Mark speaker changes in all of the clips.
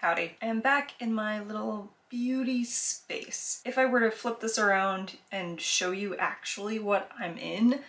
Speaker 1: Howdy. I am back in my little beauty space. If I were to flip this around and show you actually what I'm in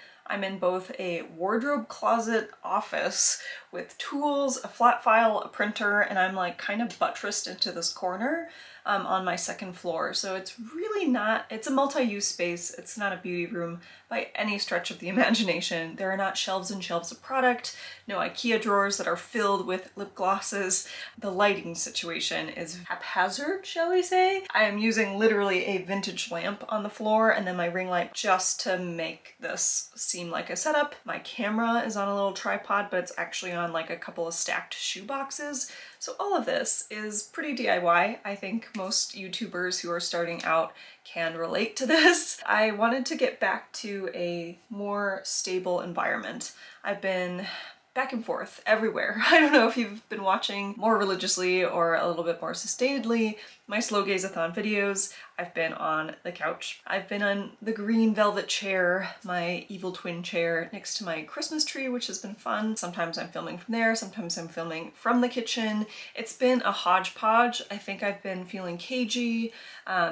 Speaker 1: both a wardrobe closet office with tools, a flat file, a printer, and I'm like kind of buttressed into this corner on my second floor. So it's really not, it's a multi-use space. It's not a beauty room by any stretch of the imagination. There are not shelves and shelves of product, no IKEA drawers that are filled with lip glosses. The lighting situation is haphazard, shall we say? I am using literally a vintage lamp on the floor and then my ring light just to make this seem like a setup. My camera is on a little tripod, but it's actually on like a couple of stacked shoe boxes. So all of this is pretty DIY. I think most YouTubers who are starting out can relate to this. I wanted to get back to a more stable environment. I've been back and forth everywhere. I don't know if you've been watching more religiously or a little bit more sustainedly my Slow Gaze-a-thon videos. I've been on the couch. I've been on the green velvet chair, my evil twin chair next to my Christmas tree, which has been fun. Sometimes I'm filming from there, sometimes I'm filming from the kitchen. It's been a hodgepodge. I think I've been feeling cagey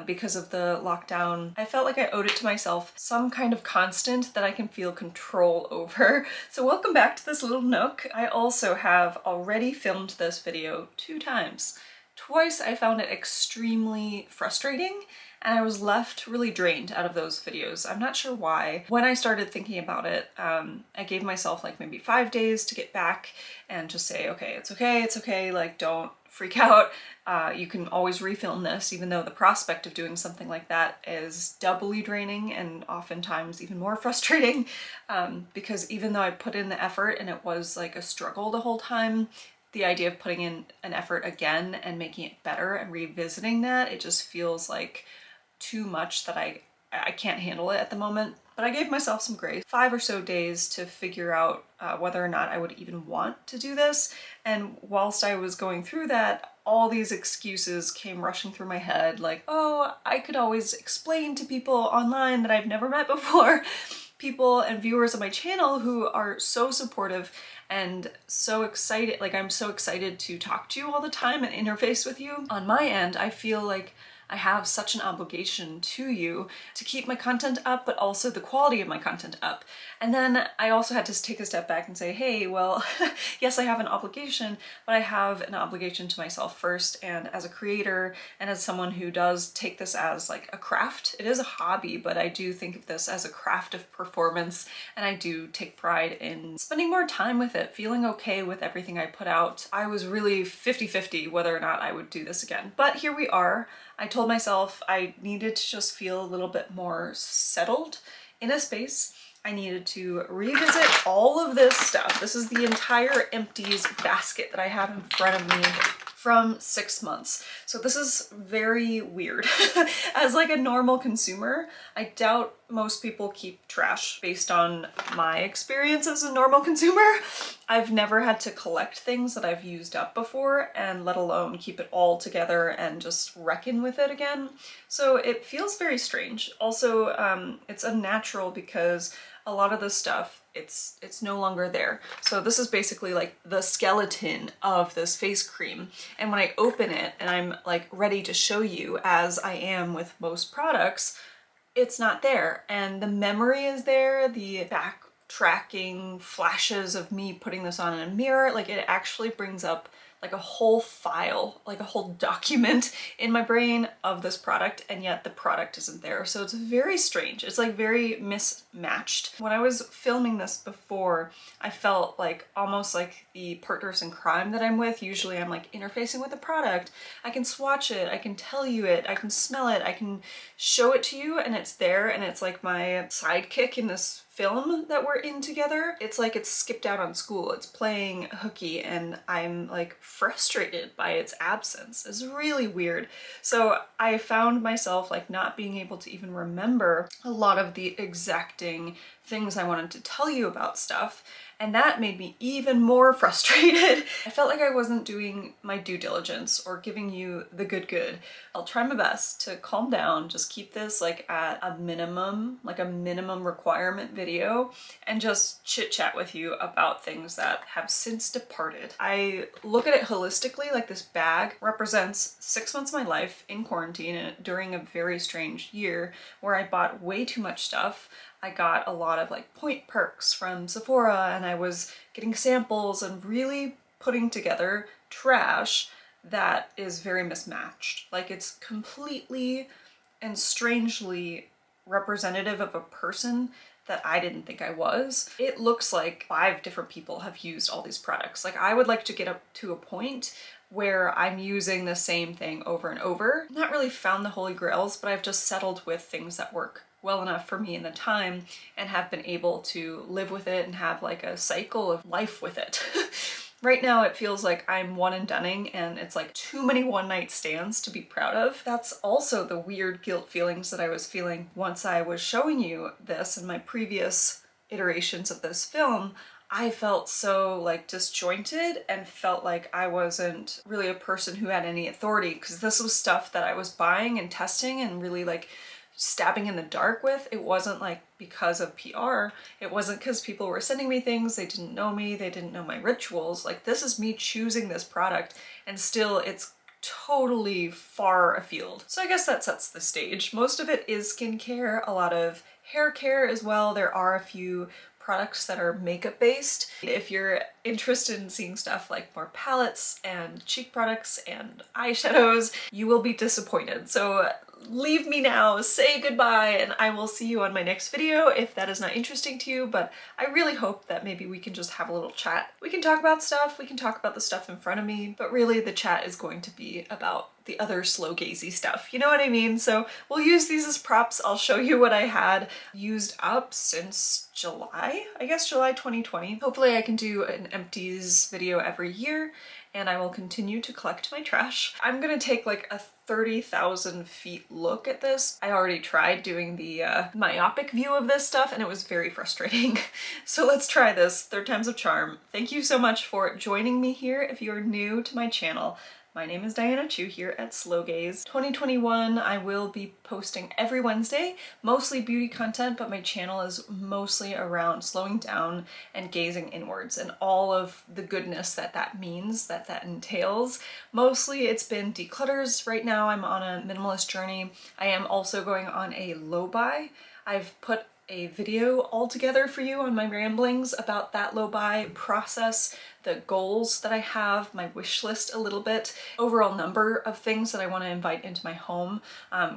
Speaker 1: because of the lockdown. I felt like I owed it to myself some kind of constant that I can feel control over. So welcome back to this little nook. I also have already filmed this video 2 times. Twice I found it extremely frustrating and I was left really drained out of those videos. I'm not sure why. When I started thinking about it, I gave myself like maybe 5 days to get back and just say, okay, it's okay, like don't freak out. You can always refilm this, even though the prospect of doing something like that is doubly draining and oftentimes even more frustrating, because even though I put in the effort and it was like a struggle the whole time, the idea of putting in an effort again and making it better and revisiting that, it just feels like too much that I can't handle it at the moment. But I gave myself some grace, 5 or so days to figure out whether or not I would even want to do this. And whilst I was going through that, all these excuses came rushing through my head, like, oh, I could always explain to people online that I've never met before. People and viewers of my channel who are so supportive and so excited, like I'm so excited to talk to you all the time and interface with you. On my end, I feel like I have such an obligation to you to keep my content up, but also the quality of my content up. And then I also had to take a step back and say, hey, well, yes, I have an obligation, but I have an obligation to myself first. And as a creator and as someone who does take this as like a craft, it is a hobby, but I do think of this as a craft of performance. And I do take pride in spending more time with it, feeling okay with everything I put out. I was really 50-50 whether or not I would do this again, but here we are. I told myself I needed to just feel a little bit more settled in a space. I needed to revisit all of this stuff. This is the entire Empties basket that I have in front of me from 6 months. So this is very weird. As like a normal consumer, I doubt most people keep trash based on my experience as a normal consumer. I've never had to collect things that I've used up before, and let alone keep it all together and just reckon with it again. So it feels very strange. Also, it's unnatural because a lot of this stuff, it's no longer there. So this is basically like the skeleton of this face cream. And when I open it and I'm like ready to show you, as I am with most products, it's not there. And the memory is there, the backtracking flashes of me putting this on in a mirror, like it actually brings up like a whole file, like a whole document in my brain of this product, and yet the product isn't there. So it's very strange. It's like very mismatched. When I was filming this before, I felt like almost like the partners in crime that I'm with. Usually I'm like interfacing with the product. I can swatch it, I can tell you it, I can smell it, I can show it to you, and it's there, and it's like my sidekick in this film that we're in together. It's like it's skipped out on school. It's playing hooky and I'm like frustrated by its absence. It's really weird. So I found myself like not being able to even remember a lot of the exacting things I wanted to tell you about stuff. and that made me even more frustrated. I felt like I wasn't doing my due diligence or giving you the good. I'll try my best to calm down, just keep this like at a minimum requirement video, and just chit chat with you about things that have since departed. I look at it holistically, like this bag represents 6 months of my life in quarantine and during a very strange year where I bought way too much stuff. I got a lot of like point perks from Sephora, and I was getting samples and really putting together trash that is very mismatched. Like, it's completely and strangely representative of a person that I didn't think I was. It looks like 5 different people have used all these products. Like, I would like to get up to a point where I'm using the same thing over and over. I've not really found the holy grails, but I've just settled with things that work well enough for me in the time and have been able to live with it and have like a cycle of life with it. Right now it feels like I'm one and doneing, and it's like too many one-night stands to be proud of. That's also the weird guilt feelings that I was feeling once I was showing you this in my previous iterations of this film. I felt so like disjointed and felt like I wasn't really a person who had any authority, because this was stuff that I was buying and testing and really like stabbing in the dark with. It wasn't like because of PR. It wasn't because people were sending me things, they didn't know me, they didn't know my rituals. Like, this is me choosing this product, and still it's totally far afield. So I guess that sets the stage. Most of it is skincare, a lot of hair care as well. There are a few products that are makeup based. If you're interested in seeing stuff like more palettes and cheek products and eyeshadows, you will be disappointed. So leave me now, say goodbye, and I will see you on my next video if that is not interesting to you. But I really hope that maybe we can just have a little chat. We can talk about stuff, we can talk about the stuff in front of me, but really the chat is going to be about the other slow gazy stuff, you know what I mean? So we'll use these as props. I'll show you what I had used up since July, I guess July 2020. Hopefully I can do an empties video every year, and I will continue to collect my trash. I'm gonna take like a 30,000 feet look at this. I already tried doing the myopic view of this stuff, and it was very frustrating. So let's try this. 3rd time's a charm. Thank you so much for joining me here. If you're new to my channel, my name is Diana Chu here at Slow Gaze. 2021, I will be posting every Wednesday, mostly beauty content, but my channel is mostly around slowing down and gazing inwards and all of the goodness that that means, that entails. Mostly it's been declutters. Right now I'm on a minimalist journey. I am also going on a low buy. I've put a video all together for you on my ramblings about that low buy process, the goals that I have, my wish list a little bit, overall number of things that I want to invite into my home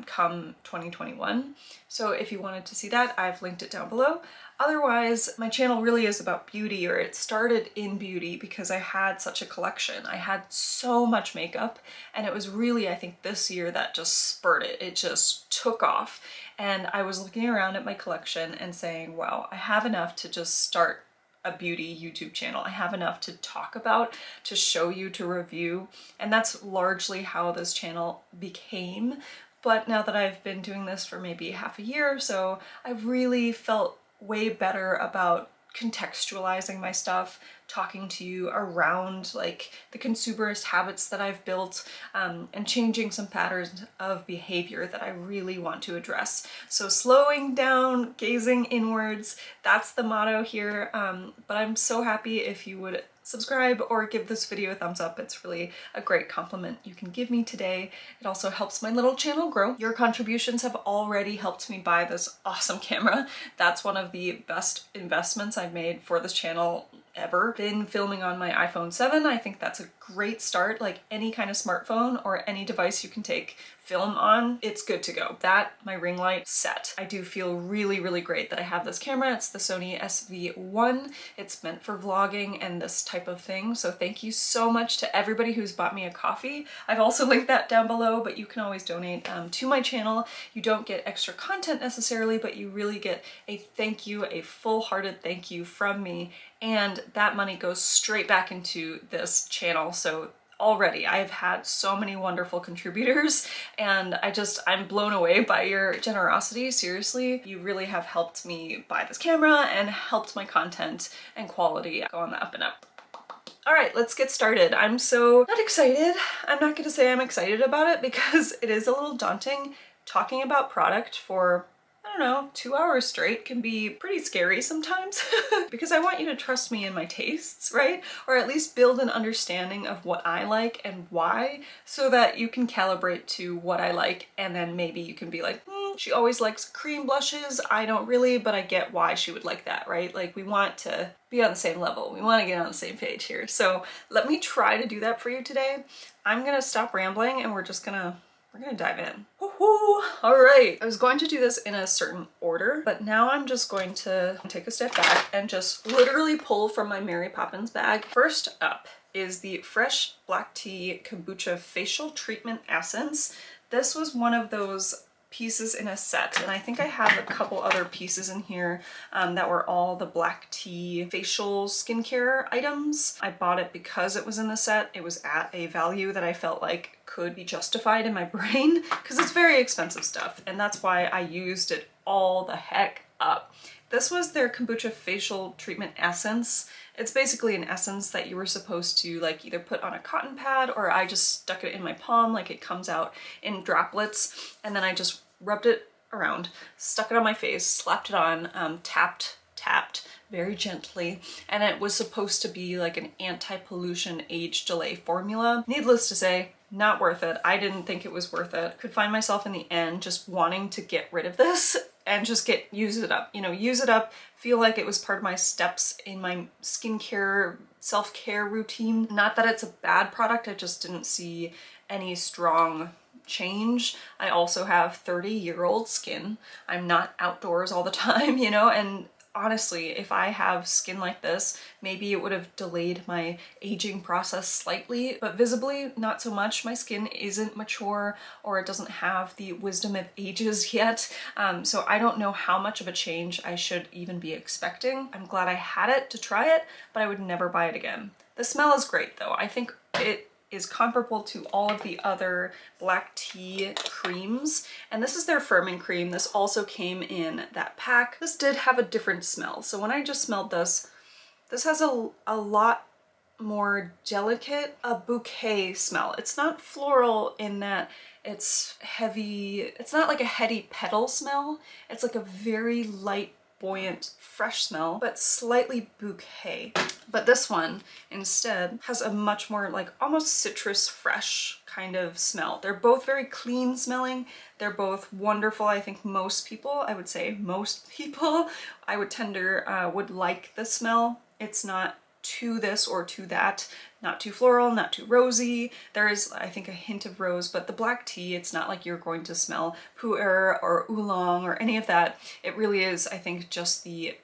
Speaker 1: come 2021. So if you wanted to see that, I've linked it down below. Otherwise, my channel really is about beauty, or it started in beauty because I had such a collection. I had so much makeup, and it was really, I think, this year that just spurred it. It just took off. And I was looking around at my collection and saying, wow, I have enough to just start a beauty YouTube channel. I have enough to talk about, to show you, to review. And that's largely how this channel became. But now that I've been doing this for maybe half a year or so, I've really felt way better about contextualizing my stuff, talking to you around like the consumerist habits that I've built, and changing some patterns of behavior that I really want to address. So slowing down, gazing inwards, that's the motto here. But I'm so happy if you would subscribe or give this video a thumbs up. It's really a great compliment you can give me today. It also helps my little channel grow. Your contributions have already helped me buy this awesome camera. That's one of the best investments I've made for this channel ever. Been filming on my iPhone 7. I think that's a great start. Like, any kind of smartphone or any device you can take film on, it's good to go. That, my ring light, set. I do feel really, really great that I have this camera. It's the Sony SV1. It's meant for vlogging and this type of thing. So thank you so much to everybody who's bought me a coffee. I've also linked that down below, but you can always donate to my channel. You don't get extra content necessarily, but you really get a thank you, a full-hearted thank you from me. And that money goes straight back into this channel. So already. I've had so many wonderful contributors and I'm blown away by your generosity. Seriously, you really have helped me buy this camera and helped my content and quality go on the up and up. All right, let's get started. I'm so not excited. I'm not gonna say I'm excited about it because it is a little daunting. Talking about product for, I don't know, 2 hours straight can be pretty scary sometimes because I want you to trust me in my tastes, right? Or at least build an understanding of what I like and why so that you can calibrate to what I like, and then maybe you can be like, she always likes cream blushes. I don't really, but I get why she would like that, right? Like, we want to be on the same level. We want to get on the same page here. So let me try to do that for you today. I'm gonna stop rambling and we're gonna dive in. Woohoo! All right, I was going to do this in a certain order, but now I'm just going to take a step back and just literally pull from my Mary Poppins bag. First up is the Fresh Black Tea Kombucha Facial Treatment Essence. This was one of those pieces in a set, and I think I have a couple other pieces in here that were all the black tea facial skincare items. I bought it because it was in the set. It was at a value that I felt like could be justified in my brain because it's very expensive stuff, and that's why I used it all the heck up. This was their Kombucha Facial Treatment Essence. It's basically an essence that you were supposed to like either put on a cotton pad, or I just stuck it in my palm, like it comes out in droplets, and then I just rubbed it around, stuck it on my face, slapped it on, tapped very gently, and it was supposed to be like an anti-pollution age delay formula. Needless to say, not worth it. I didn't think it was worth it. Could find myself in the end just wanting to get rid of this and just use it up, you know, use it up, feel like it was part of my steps in my skincare, self-care routine. Not that it's a bad product, I just didn't see any strong change. I also have 30-year-old skin. I'm not outdoors all the time, you know, and honestly, if I have skin like this, maybe it would have delayed my aging process slightly, but visibly not so much. My skin isn't mature, or it doesn't have the wisdom of ages yet. So I don't know how much of a change I should even be expecting. I'm glad I had it to try it, but I would never buy it again. The smell is great though. I think it is comparable to all of the other black tea creams, and this is their firming cream. This also came in that pack. This did have a different smell. So when I just smelled this has a lot more delicate, a bouquet smell. It's not floral in that it's heavy. It's not like a heady petal smell. It's like a very light, buoyant, fresh smell, but slightly bouquet. But this one instead has a much more like almost citrus fresh kind of smell. They're both very clean smelling. They're both wonderful. I think most people, I would say most people, I would would like the smell. It's not to this or to that, not too floral, not too rosy. There is, I think, a hint of rose, but the black tea, it's not like you're going to smell pu'er or oolong or any of that. It really is, I think, just the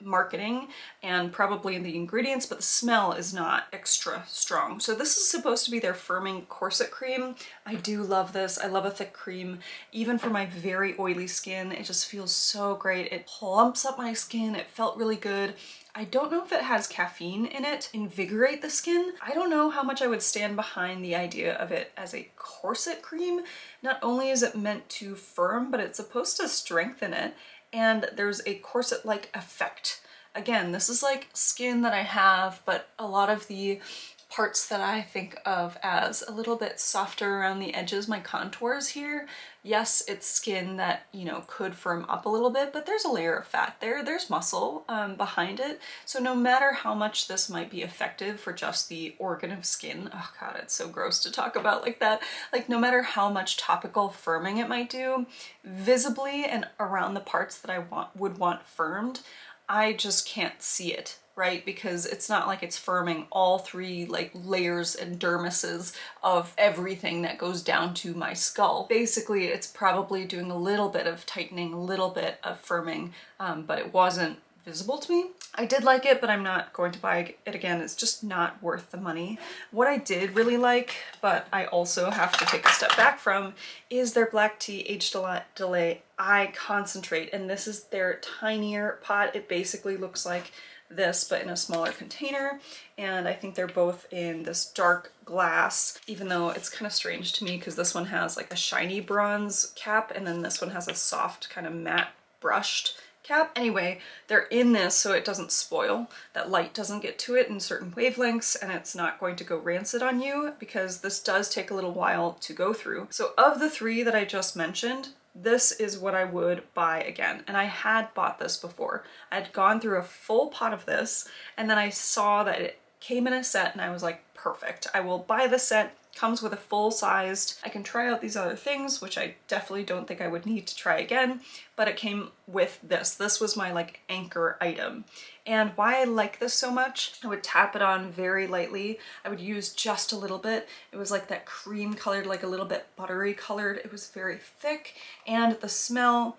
Speaker 1: marketing and probably the ingredients, but the smell is not extra strong. So this is supposed to be their firming corset cream. I do love this. I love a thick cream. Even for my very oily skin, it just feels so great. It plumps up my skin. It felt really good. I don't know if it has caffeine in it. Invigorate the skin. I don't know how much I would stand behind the idea of it as a corset cream. Not only is it meant to firm, but it's supposed to strengthen it. And there's a corset-like effect. Again, this is like skin that I have, but a lot of the parts that I think of as a little bit softer around the edges, my contours here, yes, it's skin that, you know, could firm up a little bit, but there's a layer of fat there, there's muscle behind it. So no matter how much this might be effective for just the organ of skin, oh god, it's so gross to talk about like that. Like, no matter how much topical firming it might do, visibly and around the parts that I would want firmed, I just can't see it, right? Because it's not like it's firming all three like layers and dermises of everything that goes down to my skull. Basically, it's probably doing a little bit of tightening, a little bit of firming, but it wasn't visible to me. I did like it, but I'm not going to buy it again. It's just not worth the money. What I did really like, but I also have to take a step back from, is their Black Tea Age Delay Eye Concentrate. And this is their tinier pot. It basically looks like this, but in a smaller container. And I think they're both in this dark glass, even though it's kind of strange to me because this one has like a shiny bronze cap and then this one has a soft kind of matte brushed cap. Anyway, they're in this so it doesn't spoil, that light doesn't get to it in certain wavelengths, and it's not going to go rancid on you because this does take a little while to go through. So of the three that I just mentioned, this is what I would buy again. And I had bought this before. I'd gone through a full pot of this and then I saw that it came in a set and I was like, perfect, I will buy the set. Comes with a full-sized. I can try out these other things, which I definitely don't think I would need to try again, but it came with this. This was my like anchor item. And why I like this so much, I would tap it on very lightly. I would use just a little bit. It was like that cream colored, like a little bit buttery colored. It was very thick, and the smell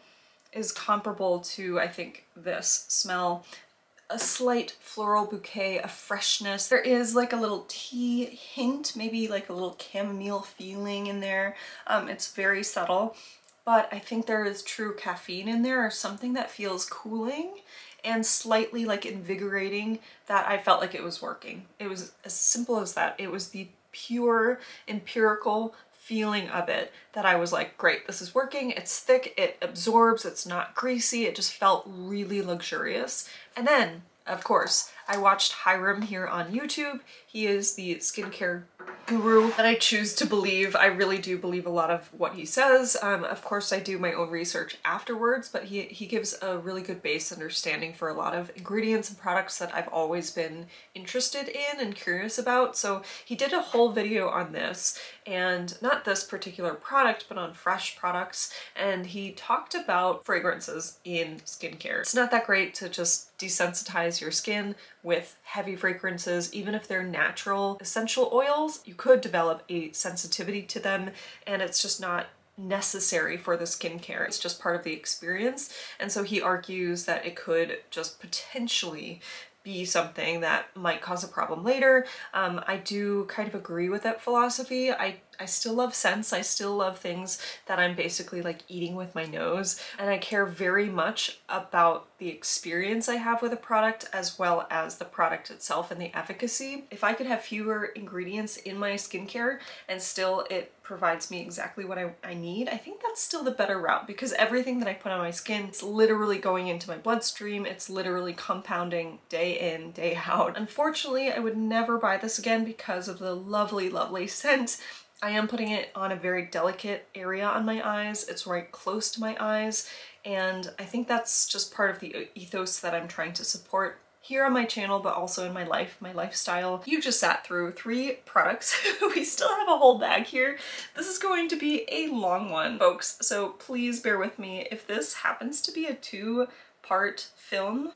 Speaker 1: is comparable to, I think, this smell. A slight floral bouquet, a freshness. There is like a little tea hint, maybe like a little chamomile feeling in there. It's very subtle, but I think there is true caffeine in there, or something that feels cooling and slightly like invigorating, that I felt like it was working. It was as simple as that. It was the pure empirical feeling of it that I was like, great, this is working. It's thick, it absorbs, it's not greasy. It just felt really luxurious. And then, of course, I watched Hiram here on YouTube. He is the skincare guru that I choose to believe. I really do believe a lot of what he says. Of course, I do my own research afterwards, but he gives a really good base understanding for a lot of ingredients and products that I've always been interested in and curious about. So he did a whole video on this, and not this particular product, but on fresh products. And he talked about fragrances in skincare. It's not that great to just desensitize your skin with heavy fragrances, even if they're natural essential oils. You could develop a sensitivity to them, and it's just not necessary for the skincare. It's just part of the experience. And so he argues that it could just potentially be something that might cause a problem later. I do kind of agree with that philosophy. I still love scents. I still love things that I'm basically like eating with my nose, and I care very much about the experience I have with a product as well as the product itself and the efficacy. If I could have fewer ingredients in my skincare and still it provides me exactly what I need, I think that's still the better route, because everything that I put on my skin, it's literally going into my bloodstream. It's literally compounding day in, day out. Unfortunately, I would never buy this again because of the lovely, lovely scent. I am putting it on a very delicate area on my eyes. It's right close to my eyes, and I think that's just part of the ethos that I'm trying to support here on my channel, but also in my life, my lifestyle. You just sat through 3 products. We still have a whole bag here. This is going to be a long one, folks, so please bear with me. If this happens to be a 2-part film,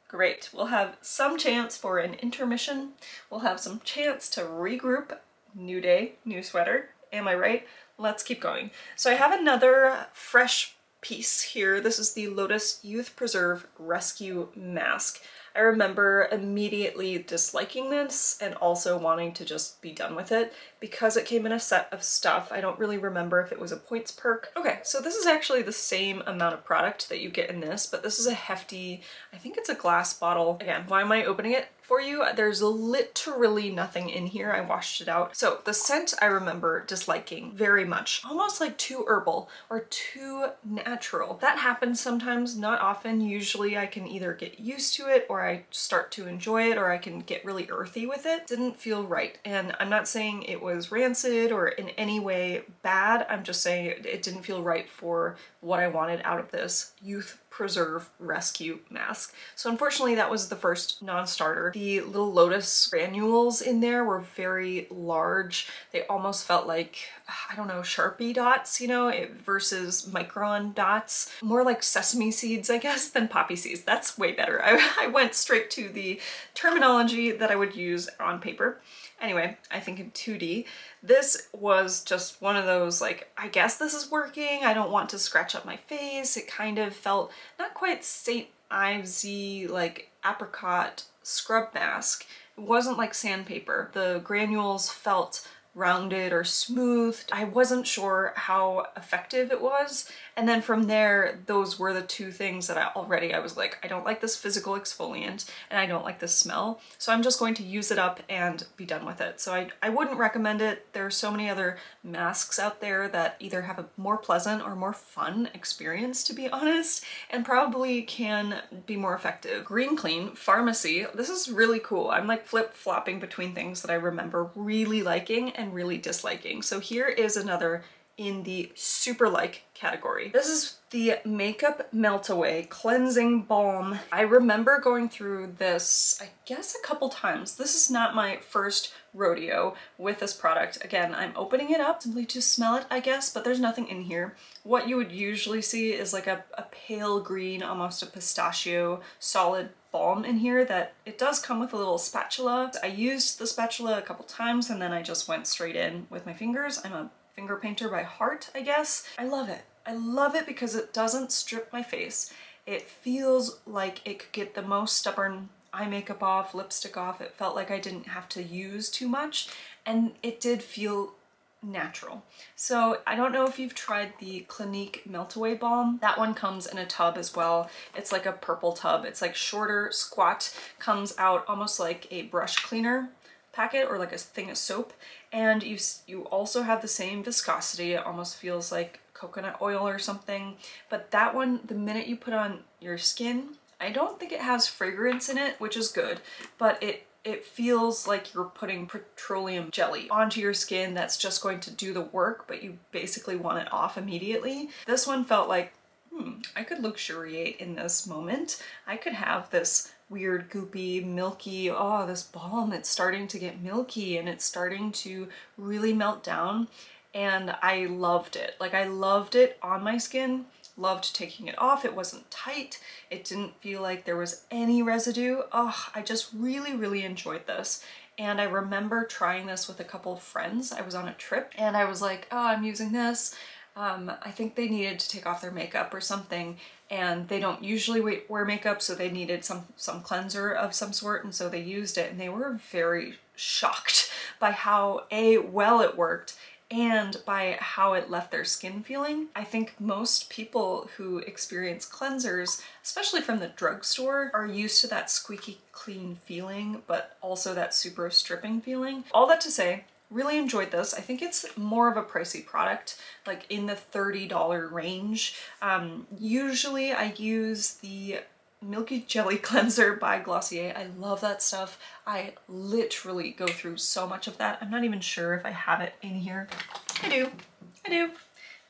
Speaker 1: great. We'll have some chance for an intermission. We'll have some chance to regroup. New day, new sweater. Am I right? Let's keep going. So I have another fresh piece here. This is the Lotus Youth Preserve Rescue Mask. I remember immediately disliking this and also wanting to just be done with it because it came in a set of stuff. I don't really remember if it was a points perk. Okay, so this is actually the same amount of product that you get in this, but this is a hefty, I think it's a glass bottle. Again, why am I opening it for you? There's literally nothing in here. I washed it out. So the scent I remember disliking very much, almost like too herbal or too natural. That happens sometimes, not often. Usually I can either get used to it or I start to enjoy it, or I can get really earthy with it. Didn't feel right. And I'm not saying it was rancid or in any way bad. I'm just saying it didn't feel right for what I wanted out of this Youth Preserve Rescue Mask. So unfortunately that was the first non-starter. The little Lotus granules in there were very large. They almost felt like, I don't know, Sharpie dots, you know, versus micron dots. More like sesame seeds, I guess, than poppy seeds. That's way better. I went straight to the terminology that I would use on paper. Anyway, I think in 2D, this was just one of those, like, I guess this is working. I don't want to scratch up my face. It kind of felt not quite St. Ives-y, like apricot scrub mask. It wasn't like sandpaper. The granules felt rounded or smoothed. I wasn't sure how effective it was. And then from there, those were the two things that I was like, I don't like this physical exfoliant and I don't like the smell. So I'm just going to use it up and be done with it. So I wouldn't recommend it. There are so many other masks out there that either have a more pleasant or more fun experience, to be honest, and probably can be more effective. Green Clean, Farmacy. This is really cool. I'm like flip-flopping between things that I remember really liking and really disliking. So here is another in the super like category. This is the Makeup Melt Away Cleansing Balm. I remember going through this, I guess, a couple times. This is not my first rodeo with this product. Again, I'm opening it up simply to smell it, I guess, but there's nothing in here. What you would usually see is like a pale green, almost a pistachio solid balm in here. That it does come with a little spatula. I used the spatula a couple times and then I just went straight in with my fingers. I'm a finger painter by heart, I guess. I love it. I love it because it doesn't strip my face. It feels like it could get the most stubborn eye makeup off, lipstick off. It felt like I didn't have to use too much, and it did feel natural. So I don't know if you've tried the Clinique Melt Away Balm. That one comes in a tub as well. It's like a purple tub. It's like shorter, squat, comes out almost like a brush cleaner packet or like a thing of soap, and you also have the same viscosity. It almost feels like coconut oil or something, but that one, the minute you put on your skin, I don't think it has fragrance in it, which is good, but it feels like you're putting petroleum jelly onto your skin that's just going to do the work, but you basically want it off immediately. This one felt like, I could luxuriate in this moment. I could have this weird, goopy, milky, oh, this balm, it's starting to get milky and it's starting to really melt down. And I loved it. Like, I loved it on my skin, loved taking it off. It wasn't tight. It didn't feel like there was any residue. Oh, I just really, really enjoyed this. And I remember trying this with a couple of friends. I was on a trip and I was like, oh, I'm using this. I think they needed to take off their makeup or something, and they don't usually wear makeup, so they needed some cleanser of some sort, and so they used it, and they were very shocked by how well it worked and by how it left their skin feeling. I think most people who experience cleansers, especially from the drugstore, are used to that squeaky clean feeling, but also that super stripping feeling. All that to say, really enjoyed this. I think it's more of a pricey product, like in the $30 range. Usually I use the Milky Jelly Cleanser by Glossier. I love that stuff. I literally go through so much of that. I'm not even sure if I have it in here. I do.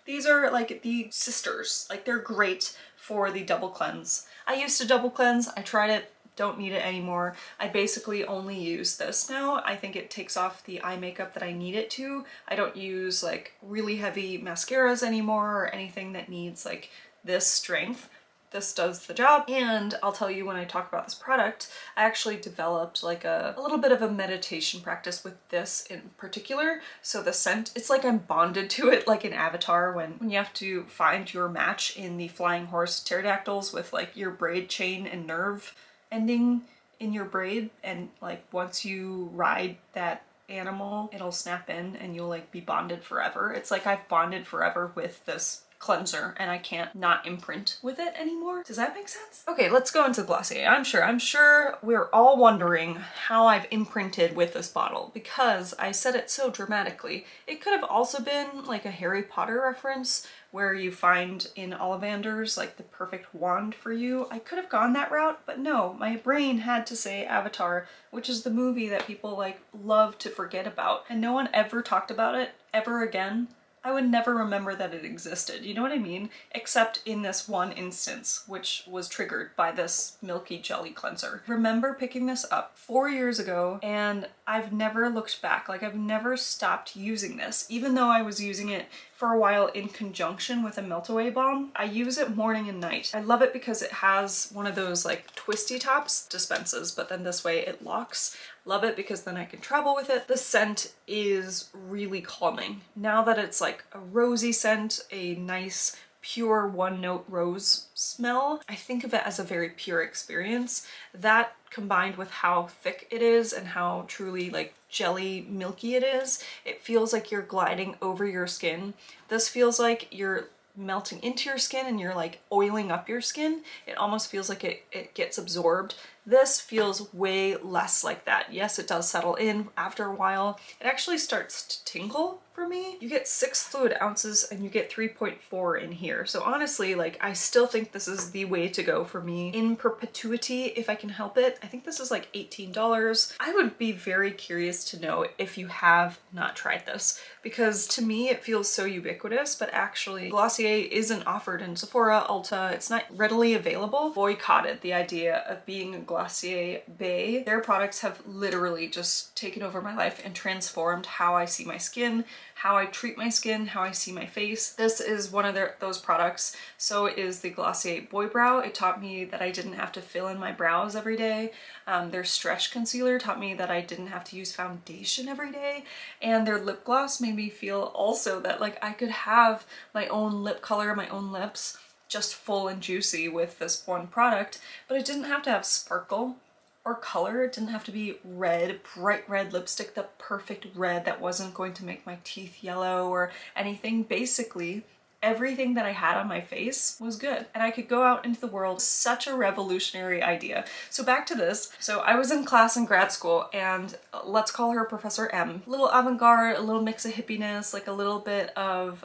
Speaker 1: These are like the sisters. Like, they're great for the double cleanse. I used to double cleanse. I tried it. Don't need it anymore. I basically only use this now. I think it takes off the eye makeup that I need it to. I don't use like really heavy mascaras anymore or anything that needs like this strength. This does the job. And I'll tell you, when I talk about this product, I actually developed like a little bit of a meditation practice with this in particular. So the scent, it's like I'm bonded to it like in Avatar when you have to find your match in the flying horse pterodactyls with like your braid chain and nerve ending in your braid, and like once you ride that animal, it'll snap in and you'll like be bonded forever. It's like I've bonded forever with this cleanser and I can't not imprint with it anymore. Does that make sense? Okay, let's go into Glossier. I'm sure we're all wondering how I've imprinted with this bottle, because I said it so dramatically. It could have also been like a Harry Potter reference where you find in Ollivanders like the perfect wand for you. I could have gone that route, but no, my brain had to say Avatar, which is the movie that people like love to forget about, and no one ever talked about it ever again. I would never remember that it existed, you know what I mean? Except in this one instance, which was triggered by this Milky Jelly Cleanser. Remember picking this up 4 years ago, and I've never looked back. Like, I've never stopped using this, even though I was using it for a while in conjunction with a Melt Away balm. I use it morning and night. I love it because it has one of those like twisty tops, dispenses, but then this way it locks. Love it because then I can travel with it. The scent is really calming. Now that it's like a rosy scent, a nice pure one-note rose smell. I think of it as a very pure experience. That combined with how thick it is and how truly like jelly milky it is, it feels like you're gliding over your skin. This feels like you're melting into your skin and you're like oiling up your skin. It almost feels like it gets absorbed. This feels way less like that. Yes, it does settle in after a while. It actually starts to tingle for me. You get 6 fluid ounces and you get 3.4 in here. So honestly, like I still think this is the way to go for me in perpetuity if I can help it. I think this is like $18. I would be very curious to know if you have not tried this, because to me it feels so ubiquitous, but actually Glossier isn't offered in Sephora, Ulta. It's not readily available. Boycotted the idea of being a Glossier bae. Their products have literally just taken over my life and transformed how I see my skin, how I treat my skin, how I see my face. This is one of those products. So is the Glossier Boy Brow. It taught me that I didn't have to fill in my brows every day. Their Stretch Concealer taught me that I didn't have to use foundation every day. And their lip gloss made me feel also that like I could have my own lip color, my own lips, just full and juicy with this one product, but it didn't have to have sparkle or color. It didn't have to be red, bright red lipstick, the perfect red that wasn't going to make my teeth yellow or anything. Basically, everything that I had on my face was good and I could go out into the world. Such a revolutionary idea. So back to this. So I was in class in grad school and let's call her Professor M. A little avant-garde, a little mix of hippiness, like a little bit of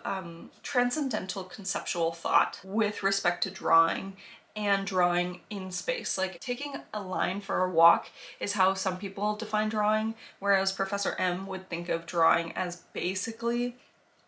Speaker 1: transcendental conceptual thought with respect to drawing and drawing in space. Like taking a line for a walk is how some people define drawing, whereas Professor M would think of drawing as basically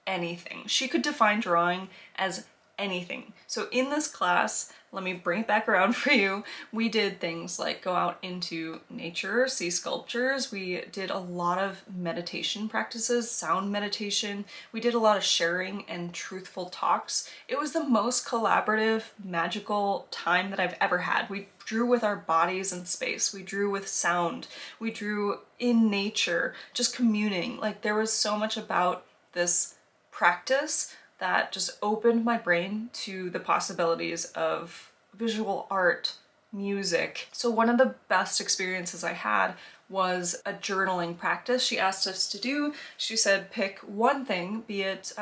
Speaker 1: anything. She could define drawing as anything. So in this class, let me bring it back around for you. We did things like go out into nature, see sculptures. We did a lot of meditation practices, sound meditation. We did a lot of sharing and truthful talks. It was the most collaborative, magical time that I've ever had. We drew with our bodies in space. We drew with sound. We drew in nature, just communing. Like there was so much about this practice that just opened my brain to the possibilities of visual art, music. So one of the best experiences I had was a journaling practice she asked us to do. She said pick one thing, be it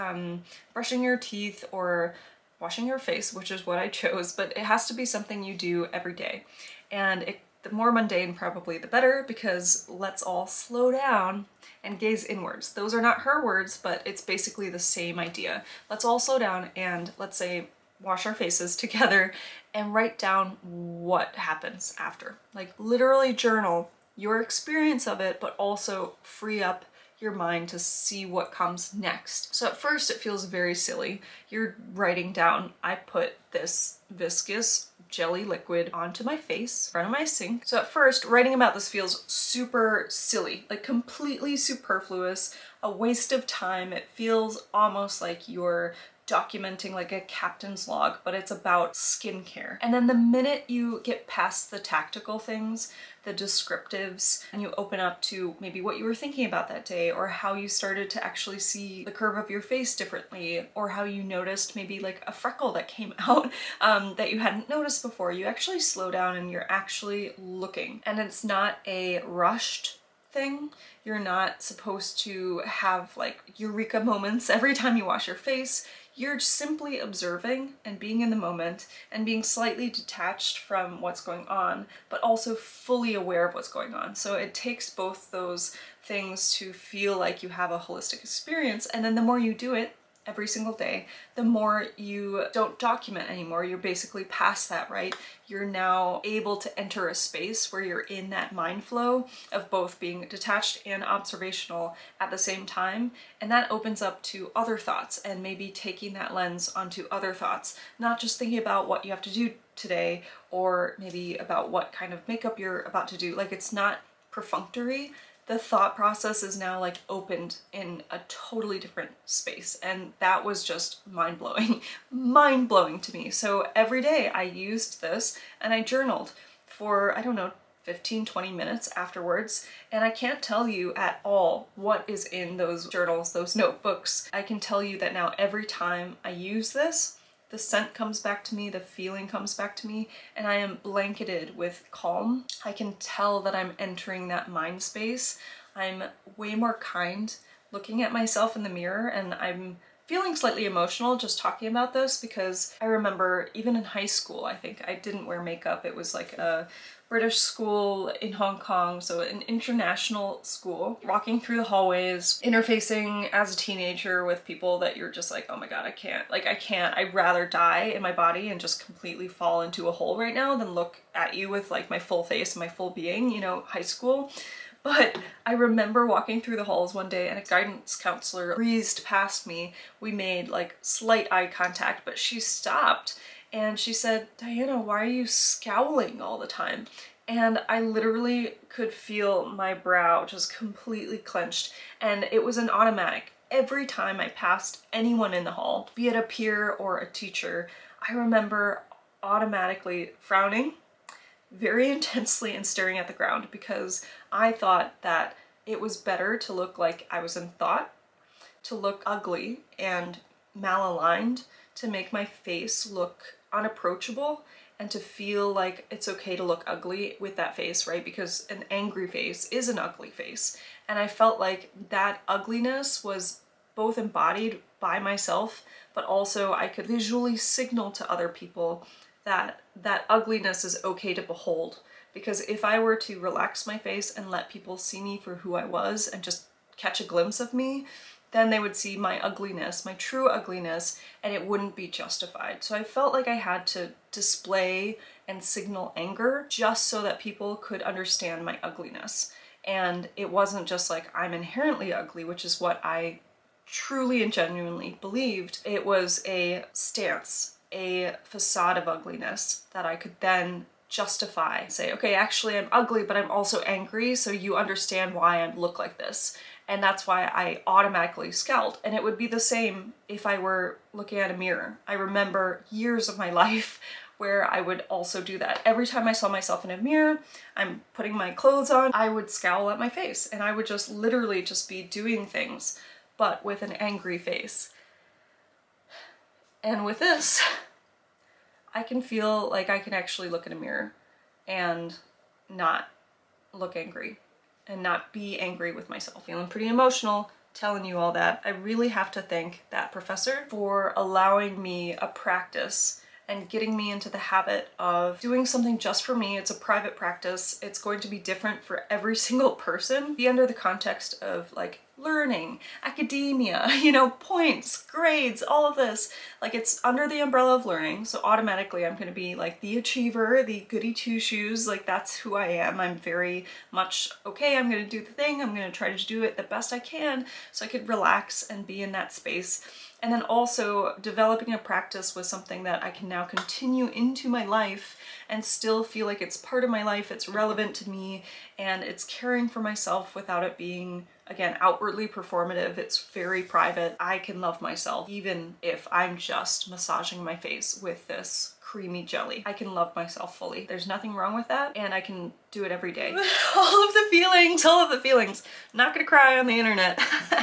Speaker 1: brushing your teeth or washing your face, which is what I chose, but it has to be something you do every day. And the more mundane probably the better, because let's all slow down and gaze inwards. Those are not her words, but it's basically the same idea. Let's all slow down and let's say wash our faces together and write down what happens after. Like literally journal your experience of it, but also free up your mind to see what comes next. So at first it feels very silly. You're writing down, I put this viscous jelly liquid onto my face in front of my sink. So at first writing about this feels super silly, like completely superfluous, a waste of time. It feels almost like you're documenting like a captain's log, but it's about skincare. And then the minute you get past the tactical things, the descriptives, and you open up to maybe what you were thinking about that day, or how you started to actually see the curve of your face differently, or how you noticed maybe like a freckle that came out that you hadn't noticed before, you actually slow down and you're actually looking. And it's not a rushed thing. You're not supposed to have like eureka moments every time you wash your face. You're simply observing and being in the moment and being slightly detached from what's going on, but also fully aware of what's going on. So it takes both those things to feel like you have a holistic experience. And then the more you do it every single day, the more you don't document anymore. You're basically past that, right? You're now able to enter a space where you're in that mind flow of both being detached and observational at the same time. And that opens up to other thoughts and maybe taking that lens onto other thoughts, not just thinking about what you have to do today or maybe about what kind of makeup you're about to do. Like it's not perfunctory. The thought process is now like opened in a totally different space. And that was just mind-blowing, mind-blowing to me. So every day I used this and I journaled for, I don't know, 15-20 minutes afterwards. And I can't tell you at all what is in those journals, those notebooks. I can tell you that now every time I use this, The scent comes back to me, the feeling comes back to me, and I am blanketed with calm. I can tell that I'm entering that mind space. I'm way more kind looking at myself in the mirror, and I'm feeling slightly emotional just talking about this because I remember even in high school, I think I didn't wear makeup. It was like a British school in Hong Kong, so an international school. Walking through the hallways, interfacing as a teenager with people that you're just like, oh my god, I can't. Like, I can't. I'd rather die in my body and just completely fall into a hole right now than look at you with like my full face and my full being, you know, high school. But I remember walking through the halls one day and a guidance counselor breezed past me. We made like slight eye contact, but she stopped and she said, "Diana, why are you scowling all the time?" And I literally could feel my brow just completely clenched, and it was an automatic. Every time I passed anyone in the hall, be it a peer or a teacher, I remember automatically frowning very intensely and staring at the ground because I thought that it was better to look like I was in thought, to look ugly and malaligned, to make my face look unapproachable, and to feel like it's okay to look ugly with that face, right? Because an angry face is an ugly face. And I felt like that ugliness was both embodied by myself, but also I could visually signal to other people that that ugliness is okay to behold. Because if I were to relax my face and let people see me for who I was and just catch a glimpse of me, then they would see my ugliness, my true ugliness, and it wouldn't be justified. So I felt like I had to display and signal anger just so that people could understand my ugliness. And it wasn't just like I'm inherently ugly, which is what I truly and genuinely believed. It was a stance, a facade of ugliness that I could then justify. Say, okay, actually I'm ugly, but I'm also angry, so you understand why I look like this. And that's why I automatically scowled. And it would be the same if I were looking at a mirror. I remember years of my life where I would also do that. Every time I saw myself in a mirror, I'm putting my clothes on, I would scowl at my face, and I would just literally just be doing things, but with an angry face. And with this, I can feel like I can actually look in a mirror and not look angry and not be angry with myself. Feeling pretty emotional telling you all that. I really have to thank that professor for allowing me a practice and getting me into the habit of doing something just for me. It's a private practice. It's going to be different for every single person. Be under the context of like learning, academia, you know, points, grades, all of this. Like, it's under the umbrella of learning, so automatically I'm gonna be like the achiever, the goody two-shoes, like that's who I am. I'm very much, okay, I'm gonna do the thing, I'm gonna try to do it the best I can so I could relax and be in that space. And then also developing a practice was something that I can now continue into my life and still feel like it's part of my life, it's relevant to me, and it's caring for myself without it being, again, outwardly performative. It's very private. I can love myself even if I'm just massaging my face with this creamy jelly. I can love myself fully. There's nothing wrong with that, and I can do it every day. All of the feelings, all of the feelings. Not gonna cry on the internet.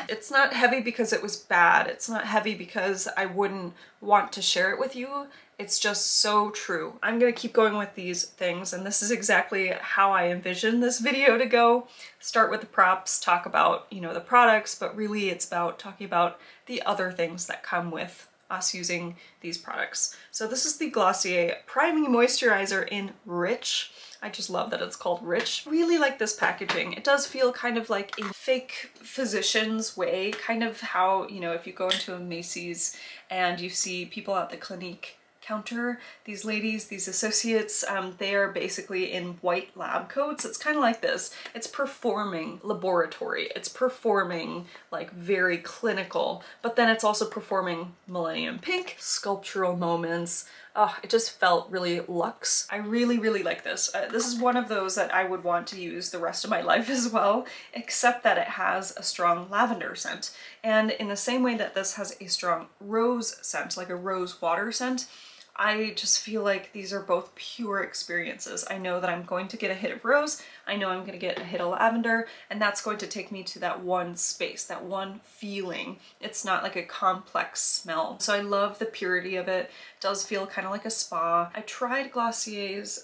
Speaker 1: It's not heavy because it was bad. It's not heavy because I wouldn't want to share it with you. It's just so true. I'm gonna keep going with these things, and this is exactly how I envision this video to go. Start with the props, talk about, you know, the products, but really it's about talking about the other things that come with us using these products. So this is the Glossier Priming Moisturizer in Rich. I just love that it's called Rich. Really like this packaging. It does feel kind of like a fake physician's way, kind of how, you know, if you go into a Macy's and you see people at the Clinique counter, these ladies, these associates, they are basically in white lab coats. It's kind of like this. It's performing laboratory. It's performing like very clinical, but then it's also performing millennium pink, sculptural moments. Oh, it just felt really luxe. I really, really like this. This is one of those that I would want to use the rest of my life as well, except that it has a strong lavender scent. And in the same way that this has a strong rose scent, like a rose water scent, I just feel like these are both pure experiences. I know that I'm going to get a hit of rose, I know I'm going to get a hit of lavender, and that's going to take me to that one space, that one feeling. It's not like a complex smell. So I love the purity of it. It does feel kind of like a spa. I tried Glossier's,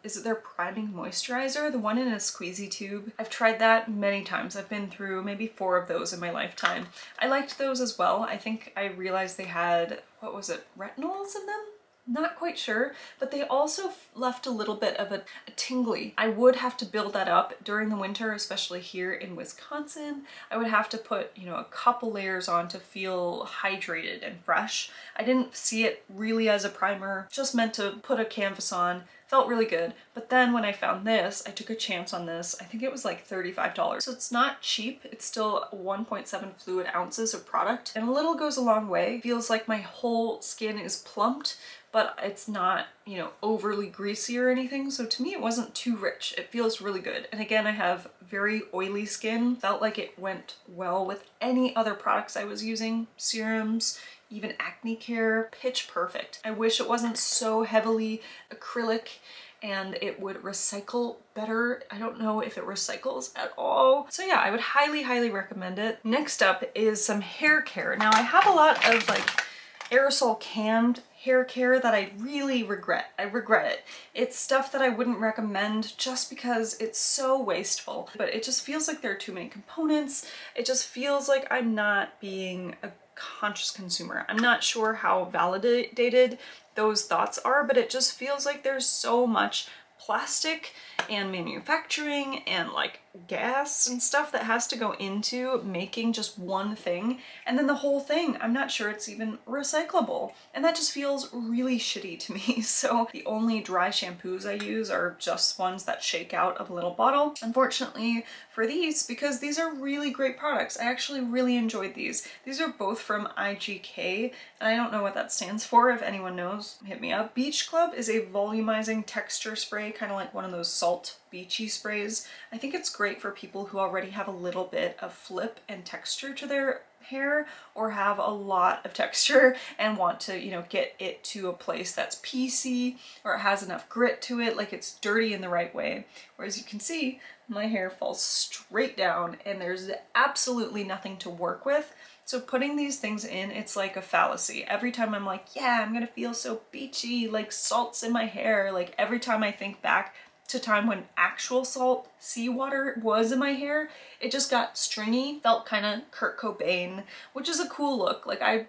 Speaker 1: is it their priming moisturizer? The one in a squeezy tube. I've tried that many times. I've been through maybe 4 of those in my lifetime. I liked those as well. I think I realized they had, what was it, retinols in them? Not quite sure, but they also left a little bit of a tingly. I would have to build that up during the winter, especially here in Wisconsin. I would have to put, you know, a couple layers on to feel hydrated and fresh. I didn't see it really as a primer, just meant to put a canvas on. Felt really good. But then when I found this, I took a chance on this. I think it was like $35. So it's not cheap. It's still 1.7 fluid ounces of product, and a little goes a long way. Feels like my whole skin is plumped, but it's not, you know, overly greasy or anything. So to me, it wasn't too rich. It feels really good. And again, I have very oily skin. Felt like it went well with any other products I was using, serums, even acne care, pitch perfect. I wish it wasn't so heavily acrylic and it would recycle better. I don't know if it recycles at all. So yeah, I would highly, highly recommend it. Next up is some hair care. Now I have a lot of like aerosol canned hair care that I really regret. I regret it. It's stuff that I wouldn't recommend just because it's so wasteful, but it just feels like there are too many components. It just feels like I'm not being a conscious consumer. I'm not sure how validated those thoughts are, but it just feels like there's so much plastic and manufacturing and like gas and stuff that has to go into making just one thing, and then the whole thing, I'm not sure it's even recyclable, and that just feels really shitty to me. So the only dry shampoos I use are just ones that shake out of a little bottle. Unfortunately for these, because these are really great products, I actually really enjoyed these. These are both from IGK, and I don't know what that stands for. If anyone knows, hit me up. Beach Club is a volumizing texture spray, kind of like one of those salt beachy sprays. I think it's great for people who already have a little bit of flip and texture to their hair, or have a lot of texture and want to, you know, get it to a place that's piecey, or it has enough grit to it, like it's dirty in the right way. Whereas you can see my hair falls straight down and there's absolutely nothing to work with. So putting these things in, it's like a fallacy. Every time I'm like, yeah, I'm gonna feel so beachy, like salt's in my hair, like every time I think back to time when actual salt, seawater was in my hair, it just got stringy, felt kind of Kurt Cobain, which is a cool look. Like I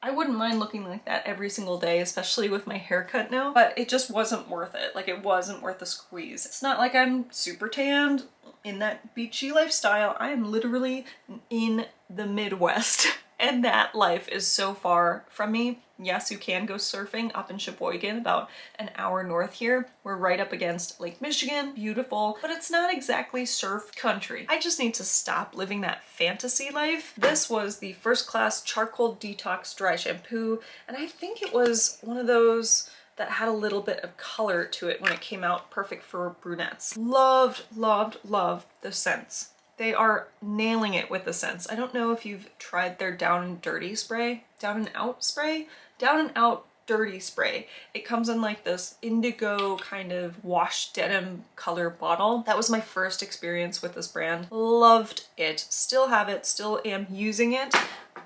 Speaker 1: wouldn't mind looking like that every single day, especially with my haircut now, but it just wasn't worth it. Like it wasn't worth the squeeze. It's not like I'm super tanned in that beachy lifestyle. I am literally in the Midwest and that life is so far from me. Yes, you can go surfing up in Sheboygan, about an hour north here. We're right up against Lake Michigan, beautiful, but it's not exactly surf country. I just need to stop living that fantasy life. This was the First Class Charcoal Detox Dry Shampoo, and I think it was one of those that had a little bit of color to it when it came out, perfect for brunettes. Loved, loved, loved the scents. They are nailing it with the scents. I don't know if you've tried their Down and Dirty spray, Down and Out spray, Down and Out Dirty spray. It comes in like this indigo kind of wash denim color bottle. That was my first experience with this brand. Loved it. Still have it, still am using it.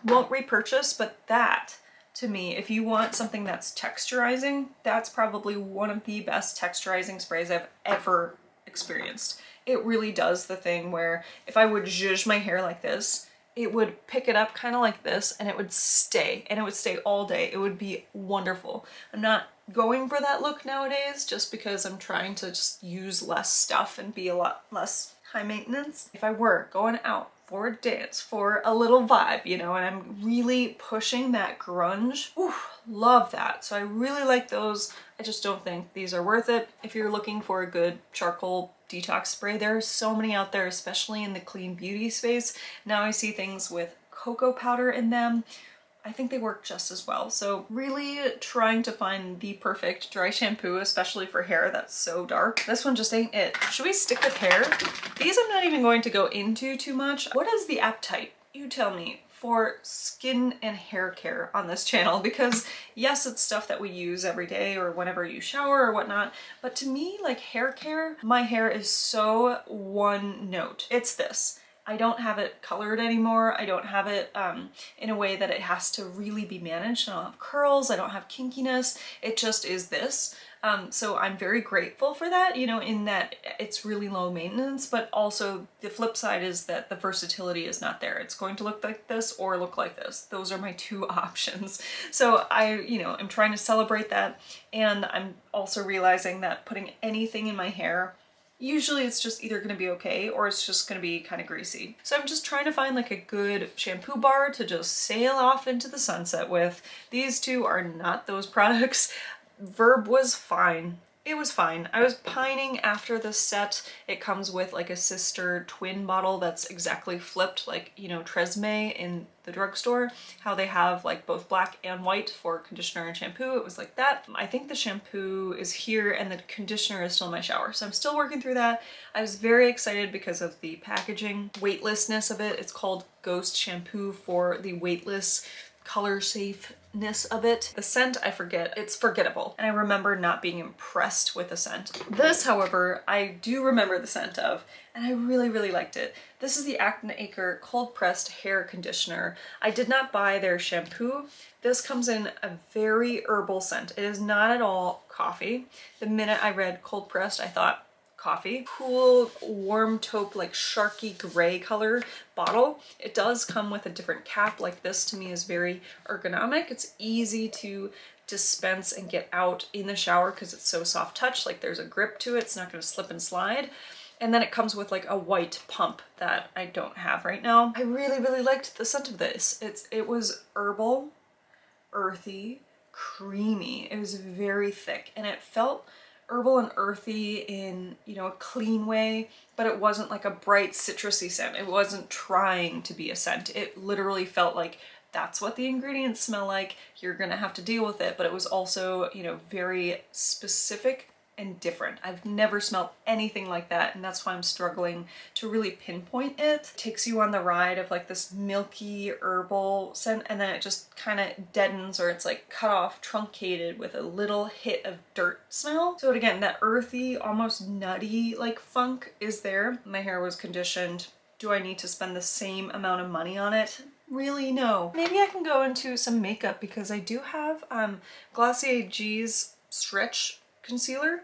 Speaker 1: Won't repurchase, but that, to me, if you want something that's texturizing, that's probably one of the best texturizing sprays I've ever experienced. It really does the thing where if I would zhuzh my hair like this, it would pick it up kind of like this and it would stay, and it would stay all day. It would be wonderful. I'm not going for that look nowadays just because I'm trying to just use less stuff and be a lot less high maintenance. If I were going out for a dance, for a little vibe, you know, and I'm really pushing that grunge, ooh, love that. So I really like those. I just don't think these are worth it. If you're looking for a good charcoal detox spray, there are so many out there, especially in the clean beauty space. Now I see things with cocoa powder in them. I think they work just as well. So really trying to find the perfect dry shampoo, especially for hair that's so dark. This one just ain't it. Should we stick with hair? These I'm not even going to go into too much. What is the appetite? You tell me. for skin and hair care on this channel because yes, it's stuff that we use every day or whenever you shower or whatnot, but to me, like hair care, my hair is so one note. It's this. I don't have it colored anymore. I don't have it in a way that it has to really be managed. I don't have curls, I don't have kinkiness. It just is this. So I'm very grateful for that, you know, in that it's really low maintenance, but also the flip side is that the versatility is not there. It's going to look like this or look like this. Those are my two options. So I'm trying to celebrate that. And I'm also realizing that putting anything in my hair, usually it's just either gonna be okay or it's just gonna be kind of greasy. So I'm just trying to find like a good shampoo bar to just sail off into the sunset with. These two are not those products. Verb was fine. It was fine. I was pining after the set. It comes with like a sister twin bottle that's exactly flipped, like, you know, Tresemme in the drugstore, how they have like both black and white for conditioner and shampoo. It was like that. I think the shampoo is here and the conditioner is still in my shower. So I'm still working through that. I was very excited because of the packaging, weightlessness of it. It's called Ghost Shampoo for the weightless, color safeness of it. The scent, I forget. It's forgettable. And I remember not being impressed with the scent. This, however, I do remember the scent of, and I really, really liked it. This is the act+acre cold pressed hair conditioner. I did not buy their shampoo. This comes in a very herbal scent. It is not at all coffee. The minute I read cold pressed, I thought, coffee. Cool, warm taupe, like sharky gray color bottle. It does come with a different cap. Like this to me is very ergonomic. It's easy to dispense and get out in the shower because it's so soft touch. Like there's a grip to it. It's not going to slip and slide. And then it comes with like a white pump that I don't have right now. I really, really liked the scent of this. It was herbal, earthy, creamy. It was very thick and it felt herbal and earthy in, you know, a clean way, but it wasn't like a bright citrusy scent. It wasn't trying to be a scent. It literally felt like that's what the ingredients smell like. You're gonna have to deal with it, but it was also, you know, very specific and different. I've never smelled anything like that, and that's why I'm struggling to really pinpoint it. It takes you on the ride of like this milky herbal scent, and then it just kind of deadens, or it's like cut off, truncated with a little hit of dirt smell. So again, that earthy, almost nutty like funk is there. My hair was conditioned. Do I need to spend the same amount of money on it? Really, no. Maybe I can go into some makeup because I do have Glossier G's Stretch Concealer.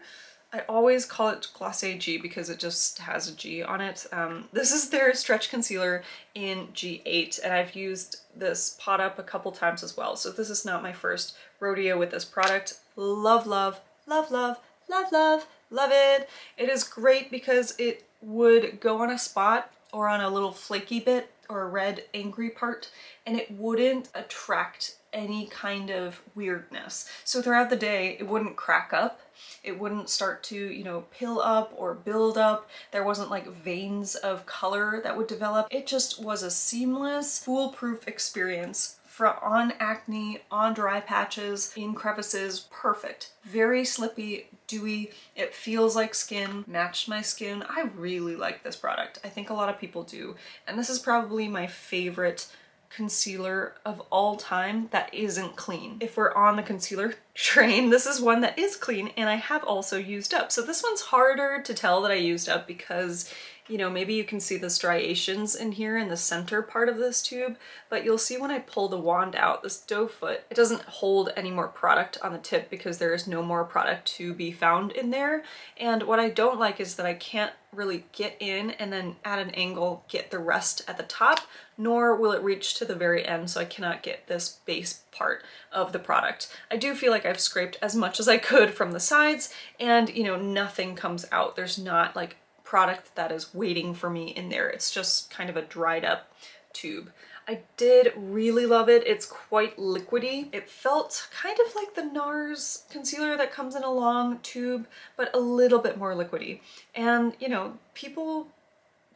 Speaker 1: I always call it Glossier G because it just has a G on it. This is their Stretch Concealer in G8, and I've used this pot up a couple times as well. So this is not my first rodeo with this product. Love, love, love, love, love, love, love it. It is great because it would go on a spot or on a little flaky bit or a red angry part, and it wouldn't attract any kind of weirdness. So throughout the day, it wouldn't crack up. It wouldn't start to, you know, pill up or build up. There wasn't like veins of color that would develop. It just was a seamless, foolproof experience on acne, on dry patches, in crevices. Perfect. Very slippy, dewy. It feels like skin, matched my skin. I really like this product. I think a lot of people do. And this is probably my favorite concealer of all time that isn't clean. If we're on the concealer train, this is one that is clean and I have also used up. So this one's harder to tell that I used up because, you know, maybe you can see the striations in here in the center part of this tube, but you'll see when I pull the wand out, this doe foot, it doesn't hold any more product on the tip because there is no more product to be found in there. And what I don't like is that I can't really get in and then at an angle get the rest at the top, nor will it reach to the very end, so I cannot get this base part of the product. I do feel like I've scraped as much as I could from the sides and, you know, nothing comes out. There's not like product that is waiting for me in there. It's just kind of a dried up tube. I did really love it. It's quite liquidy. It felt kind of like the NARS concealer that comes in a long tube, but a little bit more liquidy. And, you know, people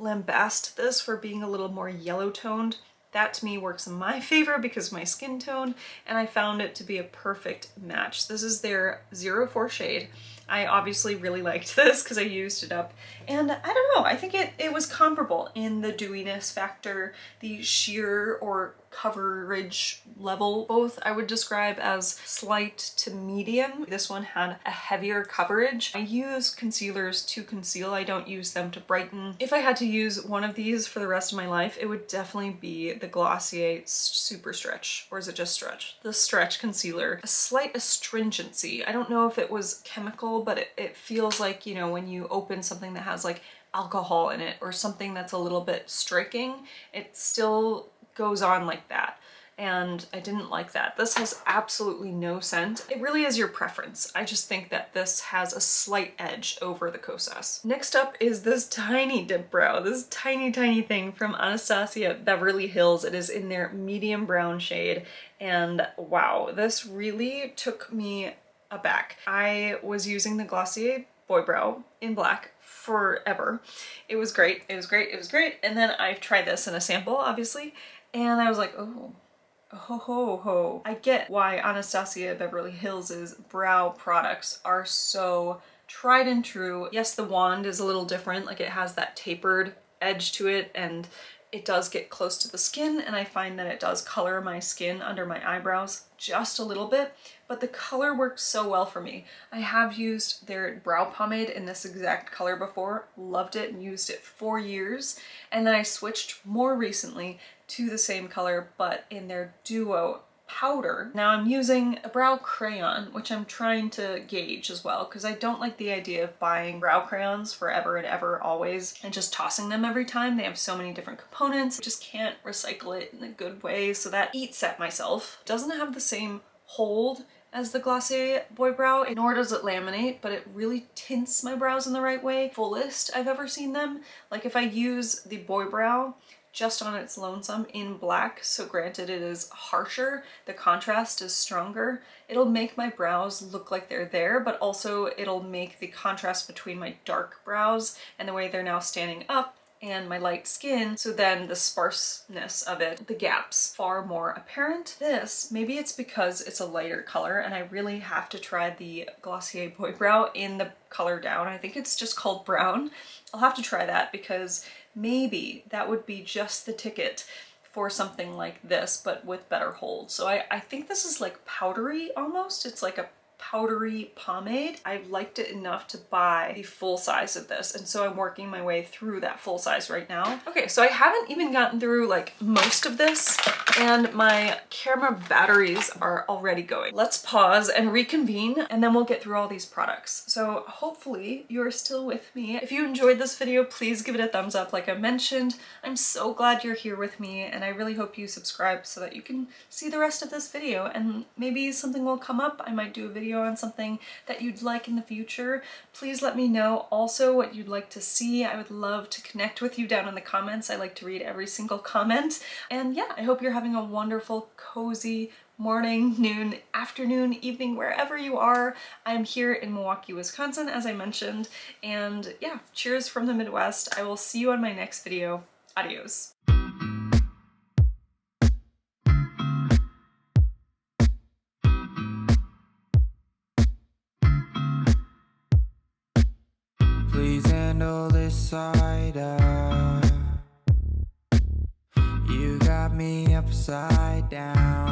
Speaker 1: lambast this for being a little more yellow toned. That to me works in my favor because of my skin tone, and I found it to be a perfect match. This is their 04 shade. I obviously really liked this because I used it up, and I don't know, I think it was comparable in the dewiness factor, the sheer or coverage level. Both I would describe as slight to medium. This one had a heavier coverage. I use concealers to conceal. I don't use them to brighten. If I had to use one of these for the rest of my life, it would definitely be the Glossier Super Stretch, or is it just Stretch? The Stretch Concealer. A slight astringency. I don't know if it was chemical, but it feels like, you know, when you open something that has like alcohol in it or something that's a little bit striking, it still goes on like that. And I didn't like that. This has absolutely no scent. It really is your preference. I just think that this has a slight edge over the Kosas. Next up is this tiny dip brow. This tiny thing from Anastasia Beverly Hills. It is in their medium brown shade. And wow, this really took me aback. I was using the Glossier Boy Brow in black forever. It was great. It was great. It was great. And then I tried this in a sample, obviously. And I was like, oh. Ho ho ho. I get why Anastasia Beverly Hills' brow products are so tried and true. Yes, the wand is a little different, like it has that tapered edge to it and it does get close to the skin, and I find that it does color my skin under my eyebrows just a little bit, but the color works so well for me. I have used their brow pomade in this exact color before, loved it and used it for years, and then I switched more recently to the same color but in their duo powder. Now I'm using a brow crayon, which I'm trying to gauge as well, because I don't like the idea of buying brow crayons forever and ever always and just tossing them every time. They have so many different components. I just can't recycle it in a good way, so that eats at myself. It doesn't have the same hold as the Glossier Boy Brow, nor does it laminate, but it really tints my brows in the right way. Fullest I've ever seen them. Like if I use the Boy Brow just on its lonesome in black, so granted it is harsher, the contrast is stronger, it'll make my brows look like they're there, but also it'll make the contrast between my dark brows and the way they're now standing up and my light skin, so then the sparseness of it, the gaps, far more apparent. This, maybe it's because it's a lighter color and I really have to try the Glossier Boy Brow in the color down. I think it's just called brown. I'll have to try that because maybe that would be just the ticket for something like this, but with better hold. So I think this is like powdery almost. It's like a powdery pomade. I liked it enough to buy the full size of this, and so I'm working my way through that full size right now. Okay, so I haven't even gotten through like most of this and my camera batteries are already going. Let's pause and reconvene and then we'll get through all these products. So hopefully you're still with me. If you enjoyed this video, please give it a thumbs up like I mentioned. I'm so glad you're here with me and I really hope you subscribe so that you can see the rest of this video and maybe something will come up. I might do a video on something that you'd like in the future. Please let me know also what you'd like to see. I would love to connect with you down in the comments. I like to read every single comment. And yeah, I hope you're having a wonderful, cozy morning, noon, afternoon, evening, wherever you are. I'm here in Milwaukee, Wisconsin, as I mentioned. And yeah, cheers from the Midwest. I will see you on my next video. Adios.
Speaker 2: Please handle this side up. You got me upside down.